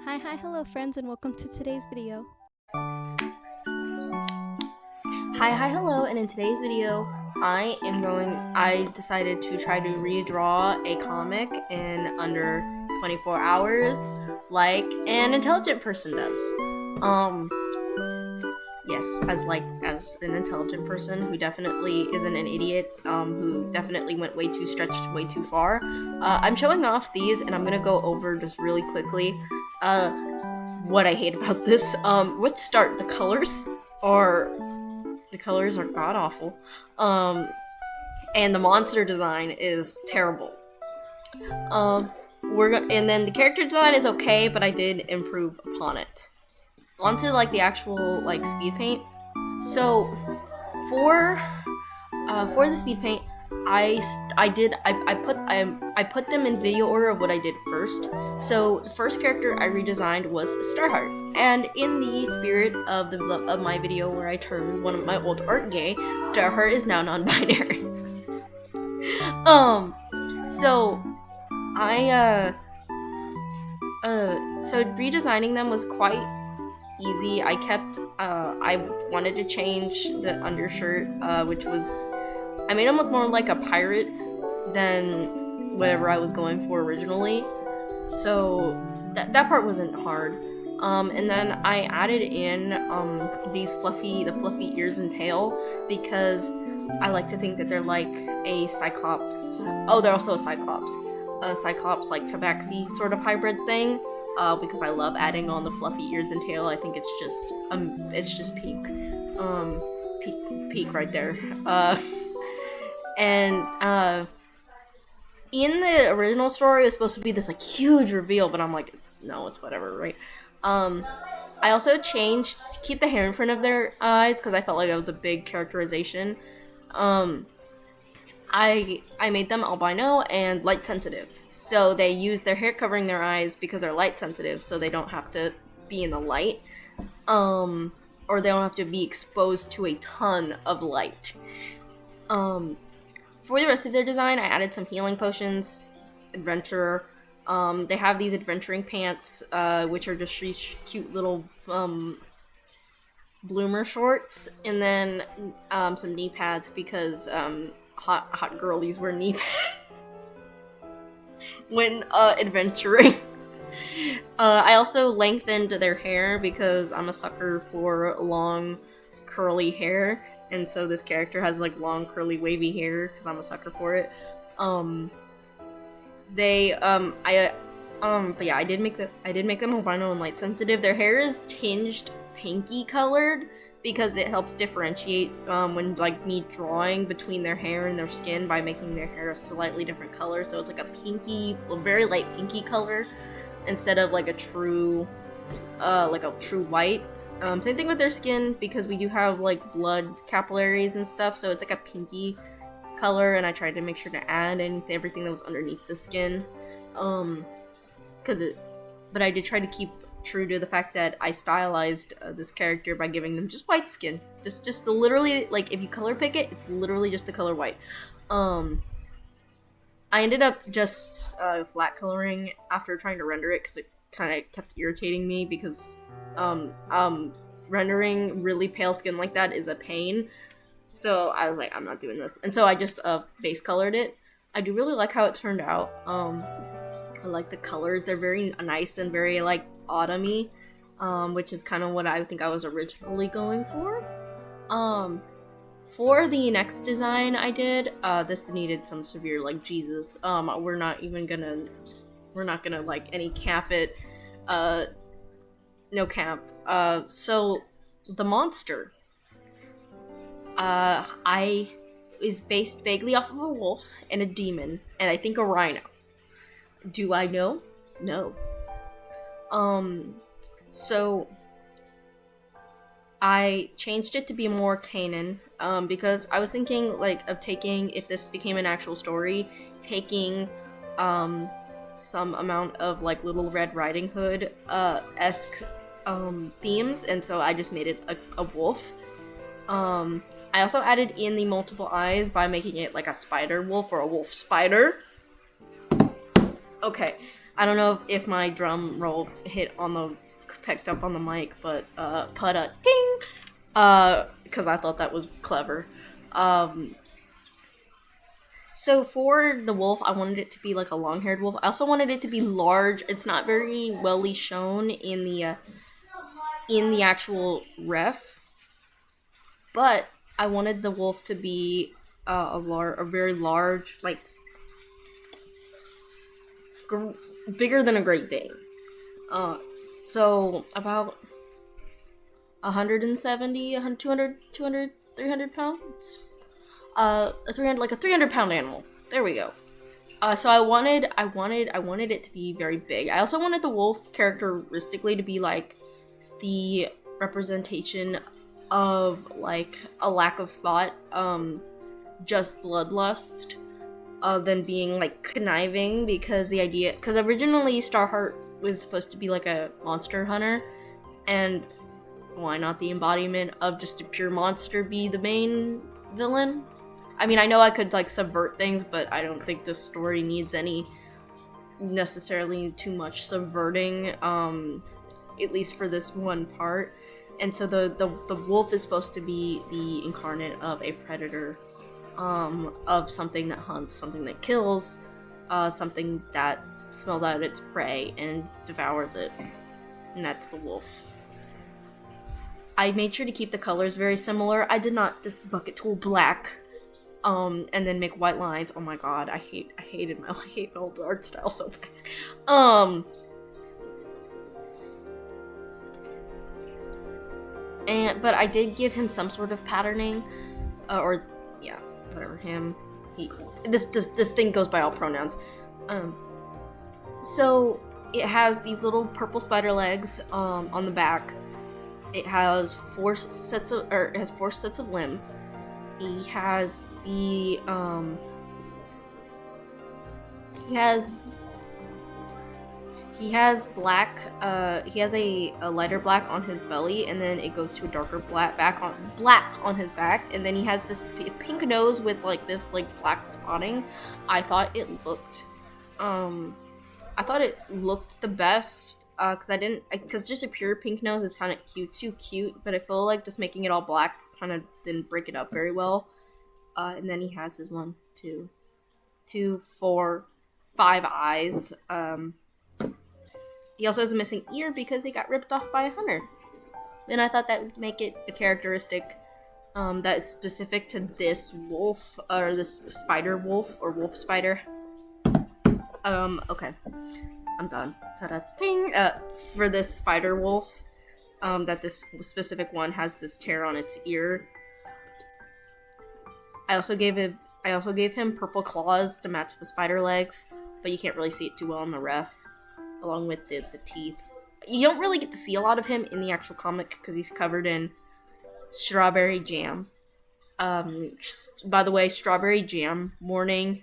Hello friends, and welcome to today's video. Hello, and in today's video, I decided to try to redraw a comic in under 24 hours, like an intelligent person does. Yes, as an intelligent person who definitely isn't an idiot, who definitely went stretched way too far. I'm showing off these, and I'm gonna go over just really quickly, what I hate about this. Let's start. The colors are god awful. And the monster design is terrible. And then the character design is okay, but I did improve upon it. Onto the actual speed paint. So for the speed paint, I put them in video order of what I did first. So the first character I redesigned was Starheart, and in the spirit of my video where I turned one of my old art gay, Starheart is now non-binary. So redesigning them was quite easy. I wanted to change the undershirt, which was, I made him look more like a pirate than whatever I was going for originally. So that part wasn't hard. And then I added in the fluffy ears and tail, because I like to think that they're like a Cyclops. Oh, they're also a Cyclops. A Cyclops tabaxi sort of hybrid thing. Because I love adding on the fluffy ears and tail. I think it's just peak. Peak right there. And in the original story, it was supposed to be this huge reveal, but I'm like, it's whatever, right? I also changed to keep the hair in front of their eyes, because I felt like it was a big characterization. I made them albino and light sensitive, so they use their hair covering their eyes because they're light sensitive, so they don't have to be in the light, or they don't have to be exposed to a ton of light. For the rest of their design, I added some healing potions, adventurer. They have these adventuring pants, which are just cute little bloomer shorts, and then some knee pads, because hot girlies wear knee pads when adventuring. I also lengthened their hair because I'm a sucker for long curly hair, and so this character has long curly wavy hair because I'm a sucker for it. But yeah, I did make them albino and light sensitive. Their hair is tinged pinky colored because it helps differentiate when me drawing between their hair and their skin by making their hair a slightly different color. So it's a very light pinky color instead of a true white. Same thing with their skin, because we do have blood capillaries and stuff, so it's a pinky color, and I tried to make sure to add everything that was underneath the skin. But I did try to keep true to the fact that I stylized this character by giving them just white skin. Just literally, if you color pick it, it's literally just the color white. I ended up just flat coloring after trying to render it, because it kind of kept irritating me, because rendering really pale skin like that is a pain. So I was like, I'm not doing this. And so I just base colored it. I do really like how it turned out. I like the colors. They're very nice and very autumny, which is kind of what I think I was originally going for. For the next design I did, this needed some severe Jesus. We're not gonna any cap it. No cap. So the monster is based vaguely off of a wolf and a demon, and I think a rhino. Do I know? No. So I changed it to be more canon, because I was thinking of taking, if this became an actual story, taking some amount of Little Red Riding Hood esque themes, and so I just made it a wolf. I also added in the multiple eyes by making it a spider wolf or a wolf spider. Okay, I don't know if my drum roll picked up on the mic, but put a ding, because I thought that was clever. So for the wolf, I wanted it to be like a long-haired wolf. I also wanted it to be large. It's not very well shown in the actual ref, but I wanted the wolf to be a very large, like bigger than a Great Dane. So about 170, 200, 200, 300 pounds. A 300-pound animal. There we go. So I wanted it to be very big. I also wanted the wolf characteristically to be like the representation of like a lack of thought, just bloodlust, than being like conniving, because originally Starheart was supposed to be like a monster hunter, and why not the embodiment of just a pure monster be the main villain? I mean, I know I could like subvert things, but I don't think this story needs any necessarily too much subverting, at least for this one part. And so the wolf is supposed to be the incarnate of a predator, of something that hunts, something that kills, something that smells out its prey and devours it. And that's the wolf. I made sure to keep the colors very similar. I did not just bucket tool black, and then make white lines. Oh my god, I hate old art style so bad. But I did give him some sort of patterning, whatever him. This thing goes by all pronouns. So it has these little purple spider legs on the back. It has four sets of limbs. He has the he has black. He has a lighter black on his belly, and then it goes to a darker black on his back, and then he has this pink nose with like this like black spotting. I thought it looked the best. Because just a pure pink nose is kind of too cute, but I feel like just making it all black kind of didn't break it up very well. And then he has his 1, 2, 4, 5 eyes. He also has a missing ear because he got ripped off by a hunter. And I thought that would make it a characteristic that is specific to this wolf, or this spider wolf, or wolf spider. Okay. I'm done. Ta-da, ting! For this spider wolf, that this specific one has this tear on its ear. I also gave him purple claws to match the spider legs, but you can't really see it too well in the ref, along with the teeth. You don't really get to see a lot of him in the actual comic because he's covered in strawberry jam. By the way, strawberry jam morning.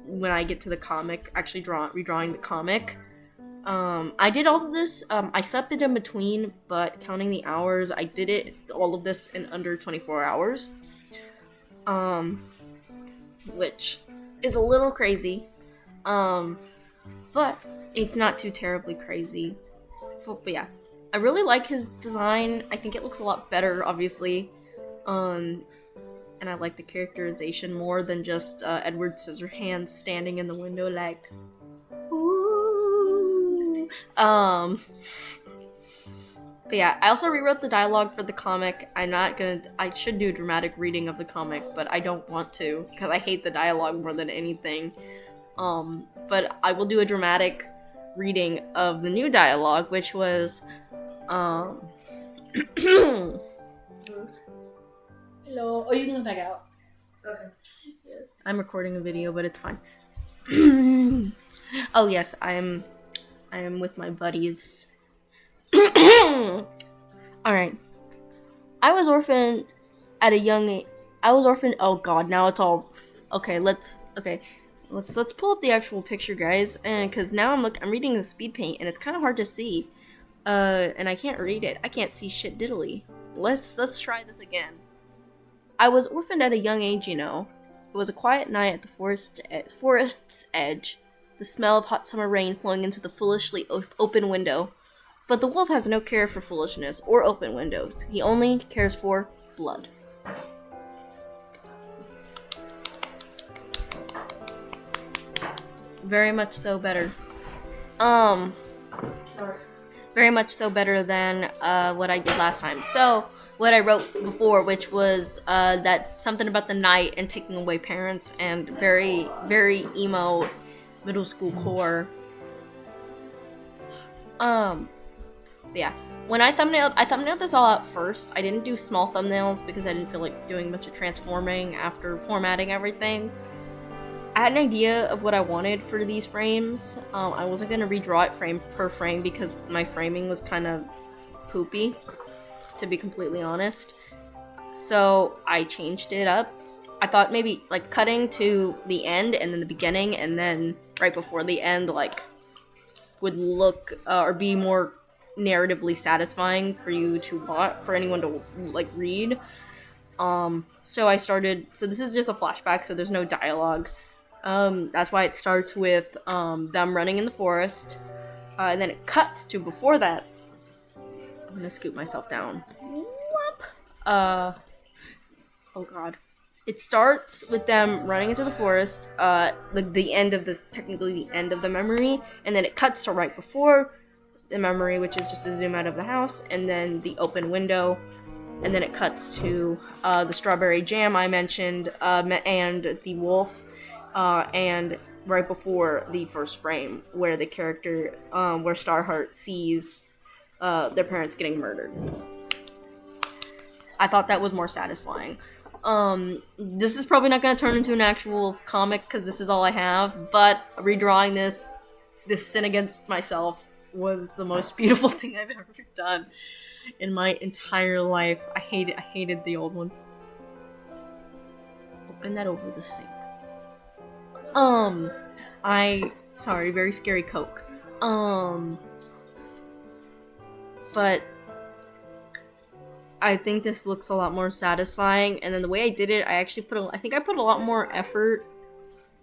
When I get to the comic, actually redrawing the comic, I did all of this. I slept it in between, but counting the hours, I did all of this in under 24 hours, which is a little crazy, but it's not too terribly crazy. But yeah, I really like his design. I think it looks a lot better, obviously, and I like the characterization more than just Edward Scissorhands standing in the window like, ooh. But yeah, I also rewrote the dialogue for the comic. I should do a dramatic reading of the comic, but I don't want to, because I hate the dialogue more than anything. But I will do a dramatic reading of the new dialogue, which was, Hello. Oh, you can back out. Okay. Yes. I'm recording a video, but it's fine. Oh yes, I am with my buddies. All right. I was orphaned at a young age. Oh god, now it's all okay. Let's pull up the actual picture, guys, and because now I'm reading the speed paint, and it's kind of hard to see, and I can't read it. I can't see shit diddly. Let's try this again. I was orphaned at a young age, you know. It was a quiet night at the forest's edge. the smell of hot summer rain flowing into the foolishly open window. But the wolf has no care for foolishness or open windows. He only cares for blood. Very much so better. Very much so better than what I did last time. So, what I wrote before, which was that something about the night and taking away parents, and very, very emo middle school core. But yeah, when I thumbnailed this all out first. I didn't do small thumbnails because I didn't feel like doing much of transforming after formatting everything. I had an idea of what I wanted for these frames. I wasn't going to redraw it frame per frame because my framing was kind of poopy, to be completely honest. So I changed it up. I thought maybe like cutting to the end and then the beginning and then right before the end like would look or be more narratively satisfying for you to watch, for anyone to like read. So this is just a flashback, so there's no dialogue. That's why it starts with them running in the forest, and then it cuts to before that. I'm gonna scoop myself down. Oh god. It starts with them running into the forest, the end of this, technically the end of the memory, and then it cuts to right before the memory, which is just a zoom out of the house, and then the open window, and then it cuts to the strawberry jam I mentioned, and the wolf, and right before the first frame, where the character, where Starheart sees their parents getting murdered. I thought that was more satisfying. This is probably not going to turn into an actual comic because this is all I have, but redrawing this sin against myself was the most beautiful thing I've ever done in my entire life. I hated the old ones. Open that over the sink. Sorry, very scary Coke. But I think this looks a lot more satisfying, and then the way I did it, I think I put a lot more effort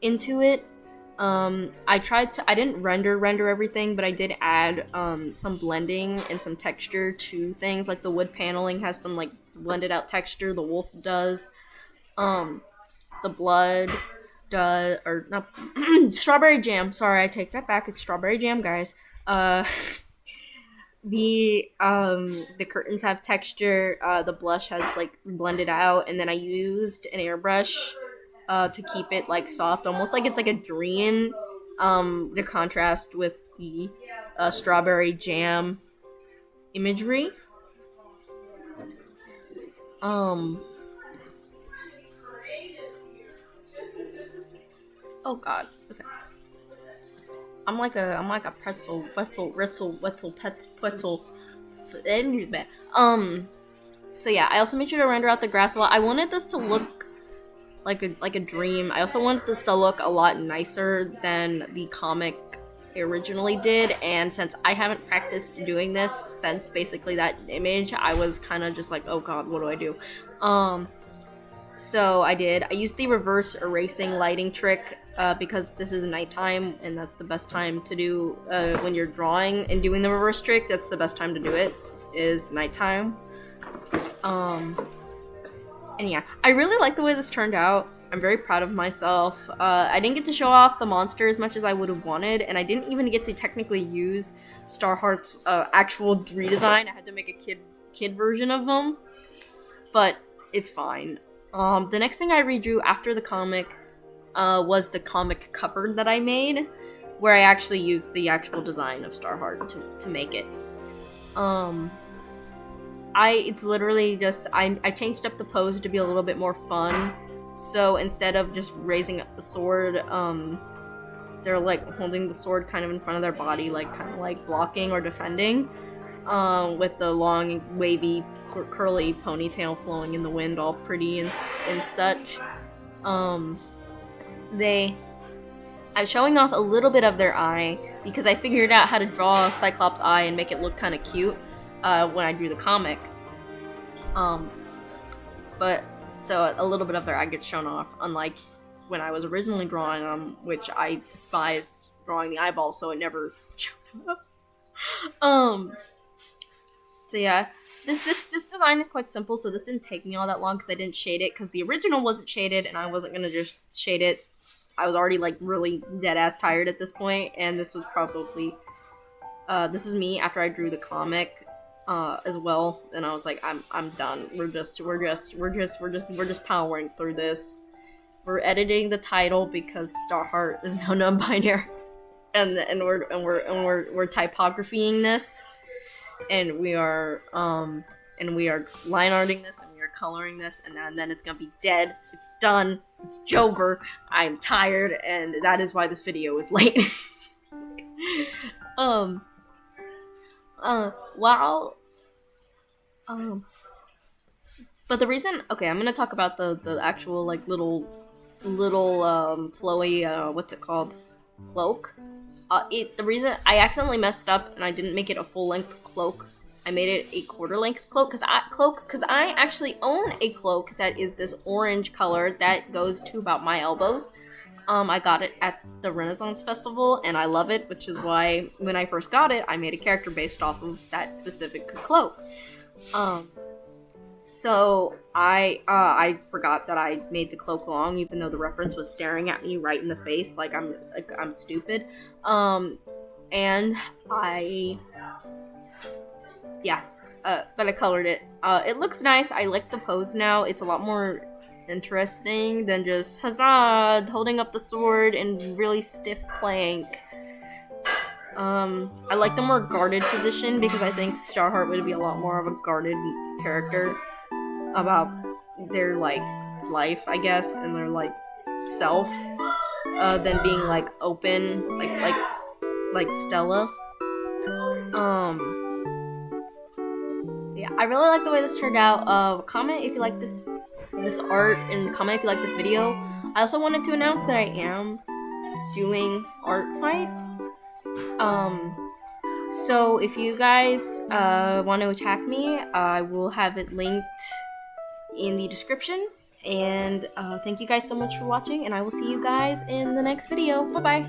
into it. I didn't render everything, but I did add some blending and some texture to things, like the wood paneling has some like blended out texture, the wolf does, the blood does, or not, strawberry jam, sorry, I take that back, it's strawberry jam, guys. The curtains have texture, the blush has like blended out, and then I used an airbrush to keep it like soft, almost like it's like a dream, the contrast with the strawberry jam imagery. Oh god, okay. I'm like a pretzel. So yeah, I also made sure to render out the grass a lot. I wanted this to look like a dream. I also wanted this to look a lot nicer than the comic originally did, and since I haven't practiced doing this since basically that image, I was kind of just like, oh god, what do I do? So I used the reverse erasing lighting trick because this is nighttime, and that's the best time to do when you're drawing and doing the reverse trick. That's the best time to do it, is nighttime. And yeah, I really like the way this turned out. I'm very proud of myself. I didn't get to show off the monster as much as I would have wanted, and I didn't even get to technically use Starheart's actual redesign. I had to make a kid version of them, but it's fine. The next thing I redrew after the comic was the comic cover that I made, where I actually used the actual design of Starheart to make it. It's literally just, I changed up the pose to be a little bit more fun. So instead of just raising up the sword, they're like holding the sword kind of in front of their body, like kind of like blocking or defending, with the long, wavy, curly ponytail flowing in the wind, all pretty and such. I'm showing off a little bit of their eye because I figured out how to draw a Cyclops eye and make it look kind of cute when I drew the comic. But so a little bit of their eye gets shown off, unlike when I was originally drawing them, which I despised drawing the eyeball, so it never showed up. So yeah, this design is quite simple, so this didn't take me all that long because I didn't shade it, because the original wasn't shaded, and I wasn't gonna just shade it. I was already like really dead ass tired at this point, and this was probably this was me after I drew the comic as well, and I was like, I'm done. We're just powering through this. We're editing the title because Starheart is now non-binary, and we're typographying this, and we are line arting this, and we are coloring this, and then it's gonna be dead. It's done. It's Jover. I'm tired, and that is why this video is late. But the reason, okay, I'm gonna talk about the actual like little flowy what's it called, cloak. The reason I accidentally messed up and I didn't make it a full length cloak. I made it a quarter length cloak because I actually own a cloak that is this orange color that goes to about my elbows. I got it at the Renaissance Festival, and I love it, which is why when I first got it, I made a character based off of that specific cloak. So I forgot that I made the cloak long, even though the reference was staring at me right in the face, like I'm stupid. And but I colored it. It looks nice. I like the pose now. It's a lot more interesting than just huzzah holding up the sword and really stiff plank. I like the more guarded position because I think Starheart would be a lot more of a guarded character about their like life, I guess, and their like self, than being like open like Stella. Yeah, I really like the way this turned out. Comment if you like this art, and comment if you like this video. I also wanted to announce that I am doing art fight. So if you guys want to attack me, I will have it linked in the description. And thank you guys so much for watching, and I will see you guys in the next video. Bye bye.